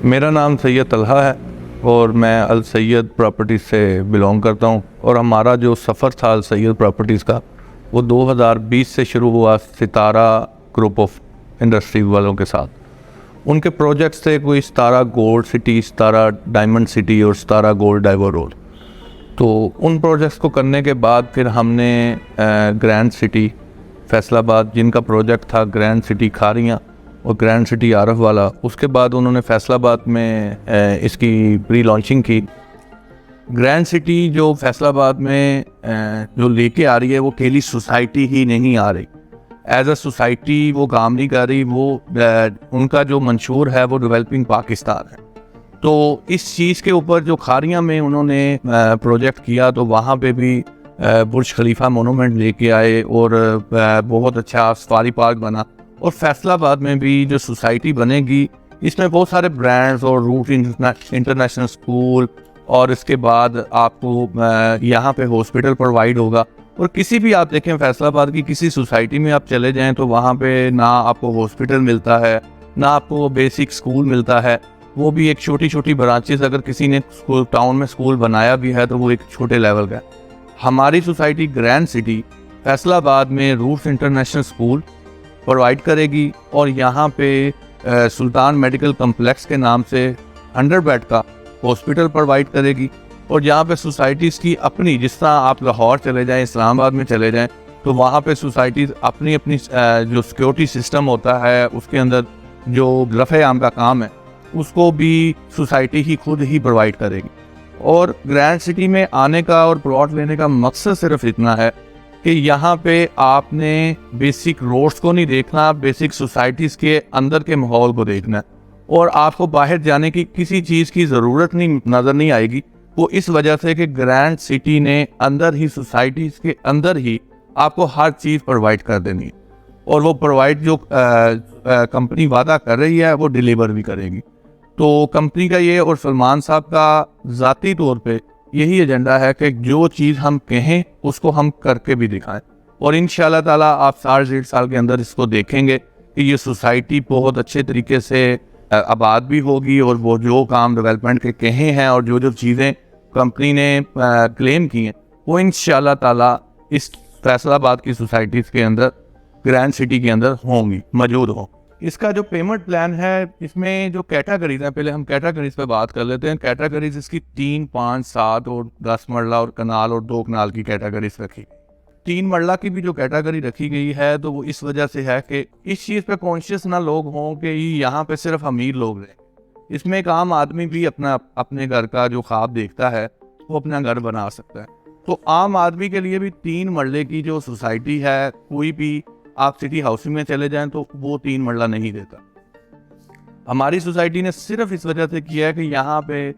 मेरा नाम सैयद तलहा है और मैं अल सैयद प्रॉपर्टीज़ से बिलोंग करता हूँ। और हमारा जो सफ़र था अल सैयद प्रॉपर्टीज़ का वो 2020 से शुरू हुआ सितारा ग्रुप ऑफ इंडस्ट्री वालों के साथ। उनके प्रोजेक्ट्स थे कोई सितारा गोल्ड सिटी, सितारा डायमंड सिटी और सितारा गोल्ड डाइवर रोड। तो उन प्रोजेक्ट्स को करने के बाद फिर हमने ग्रैंड सिटी फैसलाबाद, जिनका प्रोजेक्ट था ग्रैंड सिटी खारियाँ और ग्रैंड सिटी आरफ वाला, उसके बाद उन्होंने फैसलाबाद में इसकी प्री लॉन्चिंग की। ग्रैंड सिटी जो फैसलाबाद में जो लेके आ रही है वो केली सोसाइटी ही नहीं आ रही, एज अ सोसाइटी वो काम नहीं कर रही। वो उनका जो मंशूर है वो डेवलपिंग पाकिस्तान है। तो इस चीज़ के ऊपर जो खारियाँ में उन्होंने प्रोजेक्ट किया तो वहाँ पे भी बुर्ज खलीफा मोनूमेंट लेके आए और बहुत अच्छा सफारी पार्क बना। और फैसलाबाद में भी जो सोसाइटी बनेगी इसमें बहुत सारे ब्रांड्स और रूट इंटरनेशनल स्कूल, और इसके बाद आपको यहाँ पे हॉस्पिटल प्रोवाइड होगा। और किसी भी आप देखें फैसलाबाद की किसी सोसाइटी में आप चले जाएं तो वहाँ पे ना आपको हॉस्पिटल मिलता है, ना आपको बेसिक स्कूल मिलता है। वो भी एक छोटी छोटी ब्रांचेस, अगर किसी ने स्कूल टाउन में स्कूल बनाया भी है तो वो एक छोटे लेवल का है। हमारी सोसाइटी ग्रैंड सिटी फैसलाबाद में रूट्स इंटरनेशनल स्कूल प्रोवाइड करेगी और यहाँ पे सुल्तान मेडिकल कम्प्लेक्स के नाम से 100 बेड का हॉस्पिटल प्रोवाइड करेगी। और यहाँ पे सोसाइटीज़ की अपनी, जिस तरह आप लाहौर चले जाएं, इस्लामाबाद में चले जाएं, तो वहाँ पे सोसाइटीज़ अपनी अपनी जो सिक्योरिटी सिस्टम होता है उसके अंदर जो रफ़े आम का काम है उसको भी सोसाइटी ही खुद ही प्रोवाइड करेगी। और ग्रैंड सिटी में आने का और प्लॉट लेने का मकसद सिर्फ इतना है कि यहाँ पे आपने बेसिक रोड्स को नहीं देखना, बेसिक सोसाइटीज़ के अंदर के माहौल को देखना है। और आपको बाहर जाने की किसी चीज़ की ज़रूरत नहीं नज़र नहीं आएगी। वो इस वजह से कि ग्रैंड सिटी ने अंदर ही सोसाइटीज़ के अंदर ही आपको हर चीज़ प्रोवाइड कर देनी है। और वो प्रोवाइड जो कंपनी वादा कर रही है वो डिलीवर भी करेगी। तो कंपनी का ये और सलमान साहब का ज़ाती तौर पे यही एजेंडा है कि जो चीज़ हम कहें उसको हम करके भी दिखाएं। और इंशाल्लाह ताला आप 4.5 साल के अंदर इसको देखेंगे कि ये सोसाइटी बहुत अच्छे तरीके से आबाद भी होगी। और वो जो काम डेवलपमेंट के कहे हैं और जो जो चीज़ें कंपनी ने क्लेम की हैं वो इंशाल्लाह ताला इस फैसलाबाद की सोसाइटीज़ के अंदर ग्रैंड सिटी के अंदर होंगी, मौजूद हों। इसका जो पेमेंट प्लान है, इसमें जो कैटेगरीज हैं, पहले हम कैटेगरीज पे बात कर लेते हैं। कैटेगरीज इसकी 3, 5, 7 और 10 मरला और कनाल और 2 कनाल की कैटेगरीज रखी। 3 मरला की भी जो कैटेगरी रखी गई है तो वो इस वजह से है कि इस चीज़ पे कॉन्शियस ना लोग हों कि यहाँ पे सिर्फ अमीर लोग रहें। इसमें एक आम आदमी भी अपने घर का जो ख्वाब देखता है वो अपना घर बना सकता है। तो आम आदमी के लिए भी 3 मरले की जो सोसाइटी है, कोई भी आप सिटी हाउसिंग में चले जाएं तो वो 3 मरला नहीं देता। हमारी सोसाइटी ने सिर्फ इस वजह से किया है कि यहाँ पे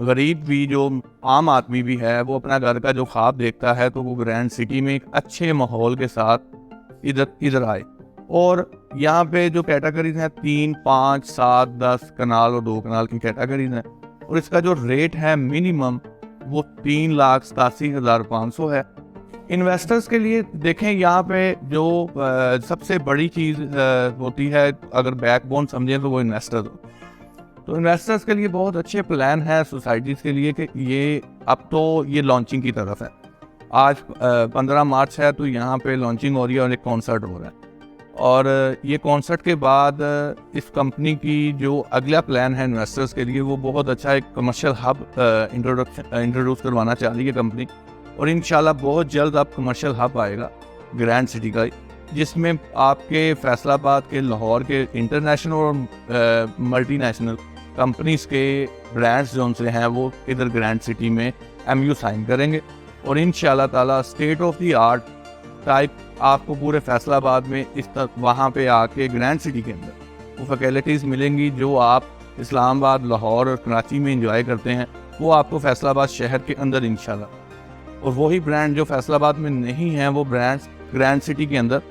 गरीब भी, जो आम आदमी भी है, वो अपना घर का जो ख्वाब देखता है तो वो ग्रैंड सिटी में एक अच्छे माहौल के साथ इधर आए। और यहाँ पे जो कैटेगरीज हैं 3, 5, 7, 10 कनाल और 2 कनाल की कैटेगरीज हैं। और इसका जो रेट है मिनिमम वो 3,87,500 है। इन्वेस्टर्स के लिए देखें, यहाँ पे जो सबसे बड़ी चीज़ होती है, अगर बैकबोन समझें तो वो इन्वेस्टर। तो इन्वेस्टर्स के लिए बहुत अच्छे प्लान है सोसाइटीज़ के लिए कि ये अब तो ये लॉन्चिंग की तरफ है। आज 15 मार्च है तो यहाँ पे लॉन्चिंग हो रही है और एक कॉन्सर्ट हो रहा है। और ये कॉन्सर्ट के बाद इस कंपनी की जो अगला प्लान है इन्वेस्टर्स के लिए वो बहुत अच्छा एक कमर्शियल हब इंट्रोड्यूस करवाना चाह रही है कंपनी। और इंशाल्लाह बहुत जल्द अब कमर्शियल हब आएगा ग्रैंड सिटी का, जिसमें आपके फैसलाबाद के, लाहौर के इंटरनेशनल और मल्टीनेशनल कंपनीज के ब्रांड्स जो उनसे हैं वो इधर ग्रैंड सिटी में MU साइन करेंगे। और इंशाल्लाह ताला state of the art type आपको पूरे फैसलाबाद में इस तक वहाँ पे आके ग्रैंड सिटी के अंदर वो फैसिलिटीज़ मिलेंगी जो आप इस्लामाबाद, लाहौर और कराची में इंजॉय करते हैं, वो आपको फैसलाबाद शहर के अंदर इंशाल्लाह। और वही ब्रांड जो फैसलाबाद में नहीं हैं वो ब्रांड्स ग्रैंड सिटी के अंदर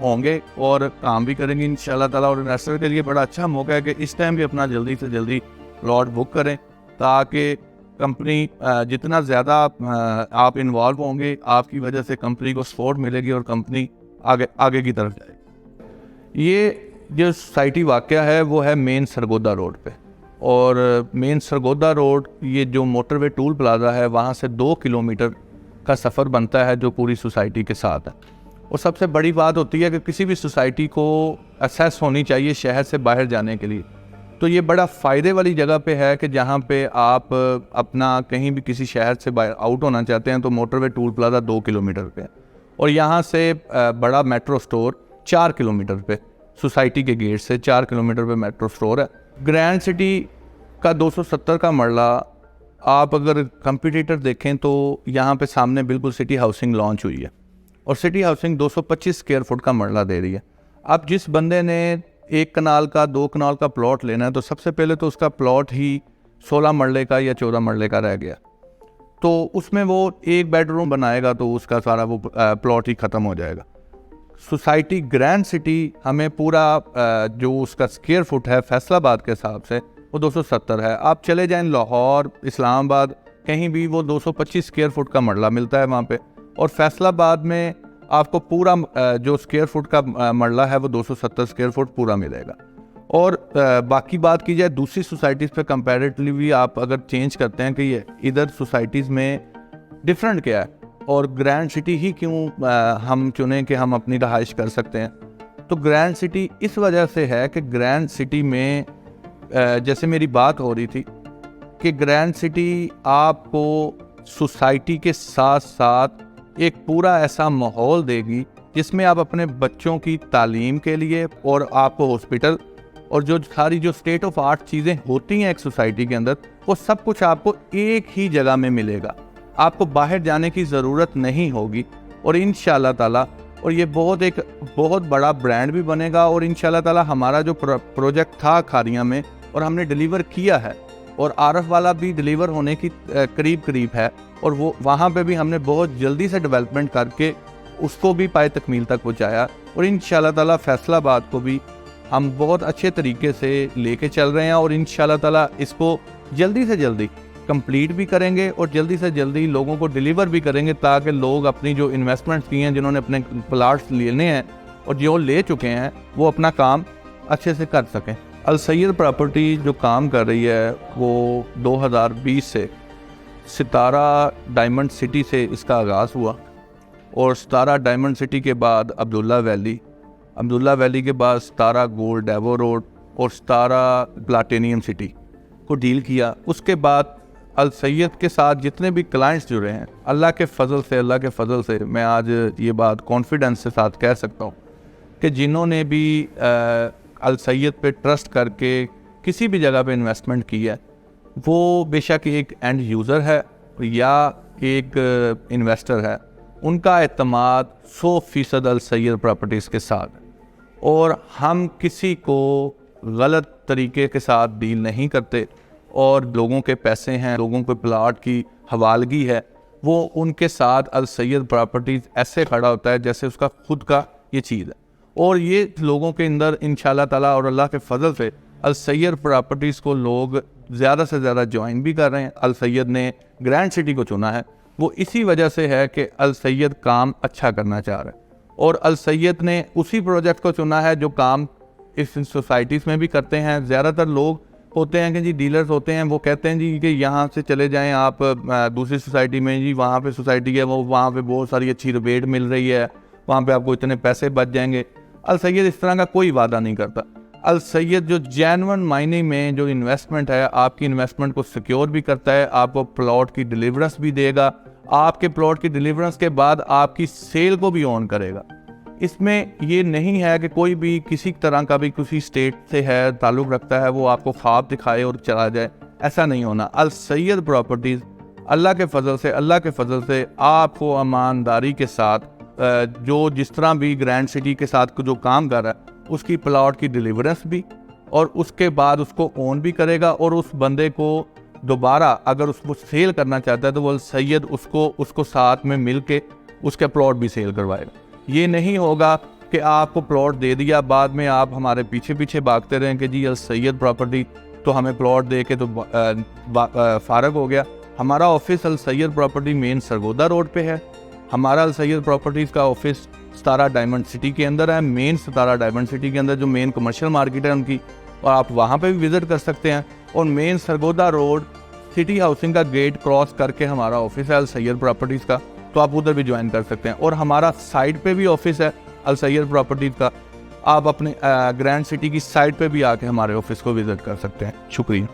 होंगे और काम भी करेंगे इंशाल्लाह ताला। और इन्वेस्टर के लिए बड़ा अच्छा मौका है कि इस टाइम भी अपना जल्दी से जल्दी प्लॉट बुक करें, ताकि कंपनी जितना ज़्यादा आप इन्वॉल्व होंगे आपकी वजह से कंपनी को सपोर्ट मिलेगी और कंपनी आगे की तरफ जाएगी। ये जो सोसाइटी वाक़या है वो है मेन सरगोदा रोड पे। और मेन सरगोदा रोड, ये जो मोटरवे टूल प्लाजा है, वहाँ से 2 किलोमीटर का सफ़र बनता है जो पूरी सोसाइटी के साथ है। और सबसे बड़ी बात होती है कि किसी भी सोसाइटी को एक्सेस होनी चाहिए शहर से बाहर जाने के लिए। तो ये बड़ा फ़ायदे वाली जगह पे है कि जहाँ पे आप अपना कहीं भी किसी शहर से बाहर आउट होना चाहते हैं तो मोटरवे टूल प्लाजा 2 किलोमीटर पे है, और यहाँ से बड़ा मेट्रो स्टोर 4 किलोमीटर पे, सोसाइटी के गेट से 4 किलोमीटर पे मेट्रो स्टोर है। ग्रैंड सिटी का 270 का मरला, आप अगर कंपटीटर देखें तो यहाँ पे सामने बिल्कुल सिटी हाउसिंग लॉन्च हुई है, और सिटी हाउसिंग 225 स्क्वायर फुट का मरला दे रही है। अब जिस बंदे ने 1 कनाल का 2 कनाल का प्लॉट लेना है तो सबसे पहले तो उसका प्लॉट ही 16 मरले का या 14 मरले का रह गया, तो उसमें वो 1 बेडरूम बनाएगा तो उसका सारा वो प्लॉट ही ख़त्म हो जाएगा। सोसाइटी ग्रैंड सिटी हमें पूरा जो उसका स्क्वायर फुट है फैसलाबाद के हिसाब से वो 270 है। आप चले जाएं लाहौर, इस्लामाबाद, कहीं भी वो 225 स्क्वायर फुट का मरला मिलता है वहाँ पे, और फैसलाबाद में आपको पूरा जो स्क्वायर फुट का मरला है वो 270 स्क्वायर फुट पूरा मिलेगा। और बाकी बात की जाए दूसरी सोसाइटीज़ पे कंपैरेटिवली, आप अगर चेंज करते हैं कि ये इधर सोसाइटीज़ में डिफरेंट क्या है और ग्रैंड सिटी ही क्यों हम चुनें कि हम अपनी रहाइश कर सकते हैं, तो ग्रैंड सिटी इस वजह से है कि ग्रैंड सिटी में जैसे मेरी बात हो रही थी कि ग्रैंड सिटी आपको सोसाइटी के साथ साथ एक पूरा ऐसा माहौल देगी जिसमें आप अपने बच्चों की तालीम के लिए, और आपको हॉस्पिटल और जो सारी जो स्टेट ऑफ आर्ट चीज़ें होती हैं एक सोसाइटी के अंदर, वो सब कुछ आपको एक ही जगह में मिलेगा। आपको बाहर जाने की ज़रूरत नहीं होगी, और इंशाल्लाह ताला, और ये बहुत बड़ा ब्रांड भी बनेगा। और इंशाल्लाह ताला हमारा जो प्रोजेक्ट था खारियां में, और हमने डिलीवर किया है, और आरफ वाला भी डिलीवर होने की करीब है, और वो वहाँ पे भी हमने बहुत जल्दी से डेवलपमेंट करके उसको भी पाए तकमील तक पहुँचाया। और इंशाल्लाह ताला फैसलाबाद को भी हम बहुत अच्छे तरीके से लेके चल रहे हैं, और इंशाल्लाह ताला इसको जल्दी से जल्दी कंप्लीट भी करेंगे और जल्दी से जल्दी लोगों को डिलीवर भी करेंगे, ताकि लोग अपनी जो इन्वेस्टमेंट्स की हैं, जिन्होंने अपने प्लाट्स लेने हैं और जो ले चुके हैं, वो अपना काम अच्छे से कर सकें। अल सैयद प्रॉपर्टी जो काम कर रही है वो 2020 से सितारा डायमंड सिटी से इसका आगाज़ हुआ, और सितारा डायमंड सिटी के बाद अब्दुल्ला वैली के बाद सितारा गोल्ड डेवो रोड और सितारा प्लाटिनियम सिटी को डील किया। उसके बाद अल सैयद के साथ जितने भी क्लाइंट्स जुड़े हैं, अल्लाह के फ़ज़ल से मैं आज ये बात कॉन्फिडेंस के साथ कह सकता हूँ कि जिन्होंने भी अल सैयद पे ट्रस्ट करके किसी भी जगह पे इन्वेस्टमेंट की है, वो बेशक एक एंड यूज़र है या एक इन्वेस्टर है, उनका एतमाद 100% अल सैयद प्रॉपर्टीज़ के साथ है। और हम किसी को गलत तरीके के साथ डील नहीं करते, और लोगों के पैसे हैं, लोगों के प्लाट की हवालगी है, वो उनके साथ अल सैयद प्रॉपर्टीज़ ऐसे खड़ा होता है जैसे उसका खुद का ये चीज़ है। और ये लोगों के अंदर इंशाल्लाह ताला और अल्लाह के फजल से अल सैयद प्रॉपर्टीज़ को लोग ज़्यादा से ज़्यादा ज्वाइन भी कर रहे हैं। अल सैयद ने ग्रैंड सिटी को चुना है, वो इसी वजह से है कि अल सैयद काम अच्छा करना चाह रहा है, और अल सैयद ने उसी प्रोजेक्ट को चुना है जो काम इस सोसाइटीज़ में भी करते हैं। ज़्यादातर लोग होते हैं कि जी डीलर्स होते हैं, वो कहते हैं जी कि यहाँ से चले जाएं आप दूसरी सोसाइटी में, जी वहाँ पे सोसाइटी है, वो वहाँ पे बहुत सारी अच्छी रिबेट मिल रही है, वहाँ पे आपको इतने पैसे बच जाएंगे। अल सैयद इस तरह का कोई वादा नहीं करता। अल सैयद जो जेन्युइन मायने में जो इन्वेस्टमेंट है, आपकी इन्वेस्टमेंट को सिक्योर भी करता है, आपको प्लॉट की डिलीवरेंस भी देगा, आपके प्लॉट की डिलीवरेंस के बाद आपकी सेल को भी ऑन करेगा। इसमें ये नहीं है कि कोई भी किसी तरह का भी किसी स्टेट से है ताल्लुक़ रखता है वो आपको ख्वाब दिखाए और चला जाए, ऐसा नहीं होना। अल सैयद प्रॉपर्टीज़ अल्लाह के फजल से आपको ईमानदारी के साथ जो जिस तरह भी ग्रैंड सिटी के साथ जो काम कर रहा है उसकी प्लॉट की डिलीवरेंस भी, और उसके बाद उसको ओन भी करेगा, और उस बंदे को दोबारा अगर उसको सेल करना चाहता है तो वो अल सैयद उसको साथ में मिल के उसके प्लॉट भी सेल करवाएगा। ये नहीं होगा कि आपको प्लॉट दे दिया, बाद में आप हमारे पीछे भागते रहें कि जी अल सैयद प्रॉपर्टी तो हमें प्लॉट दे के तो फारग हो गया। हमारा office Al Syed property main Sargodha road पे है। हमारा अल सैयद प्रॉपर्टीज़ का ऑफिस सितारा डायमंड सिटी के अंदर है, मेन सितारा डायमंड सिटी के अंदर जो मेन कमर्शियल मार्केट है उनकी, और आप वहाँ पे भी विज़िट कर सकते हैं। और main Sargodha road city housing का गेट क्रॉस करके हमारा ऑफिस है अल सैयद प्रॉपर्टीज़ का, तो आप उधर भी ज्वाइन कर सकते हैं। और हमारा साइट पे भी ऑफिस है अल सैयद प्रॉपर्टीज़ का, आप अपने ग्रैंड सिटी की साइट पे भी आके हमारे ऑफिस को विज़िट कर सकते हैं। शुक्रिया।